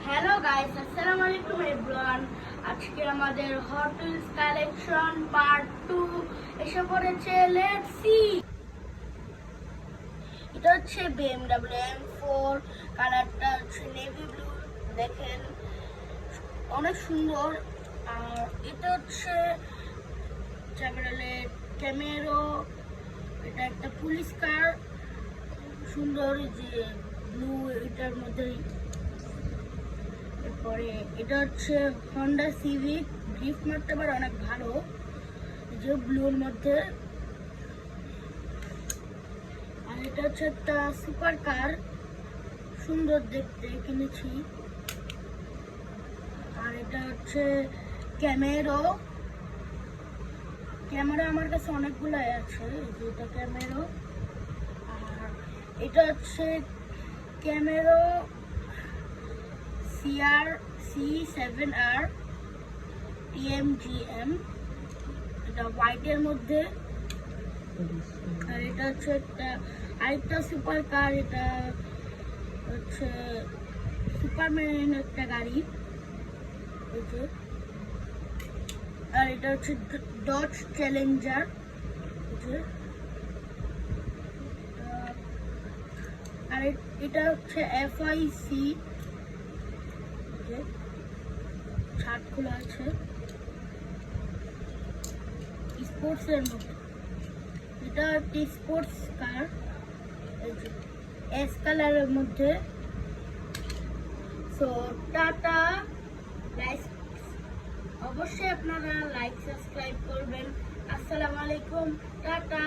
Hello guys, আসসালামু আলাইকুম everyone. আজকে আমাদের হট হুইলস কালেকশন পার্ট 2 এসে পড়েছে। Let's see. এটা হচ্ছে BMW M4, কালারটা হচ্ছে নেভি ব্লু। দেখেন অনেক সুন্দর। আর এটা হচ্ছে চ্যাভরলেট ক্যামেরো। এটা একটা পুলিশ কার, সুন্দর যে ব্লু এটার মধ্যেই। এরপরে এটা হচ্ছে হন্ডা সিভিক, ড্রিফট মারতে পারে অনেক ভালো, যে ব্লুর মধ্যে। আর এটা হচ্ছে একটা সুপার কার, সুন্দর দেখতে, কিনেছি। আর এটা হচ্ছে ক্যামেরো। ক্যামেরা আমার কাছে অনেকগুলাই আছে, যেটা ক্যামেরো। আর এটা হচ্ছে ক্যামেরো CR-C7R TMGM, এটা হোয়াইটের মধ্যে। আর এটা হচ্ছে একটা আরেকটা সুপার কার, এটা হচ্ছে সুপারম্যান একটা গাড়ি। আর এটা হচ্ছে ডজ চ্যালেঞ্জার। আর এটা হচ্ছে FIC, ছাদ খোলা আছে, স্পোর্টস এর মধ্যে। এটা একটি স্পোর্টস কার, এস কালারের মধ্যে। সো টাটা গাইস, অবশ্যই আপনারা লাইক সাবস্ক্রাইব করবেন। আসসালামু আলাইকুম, টাটা।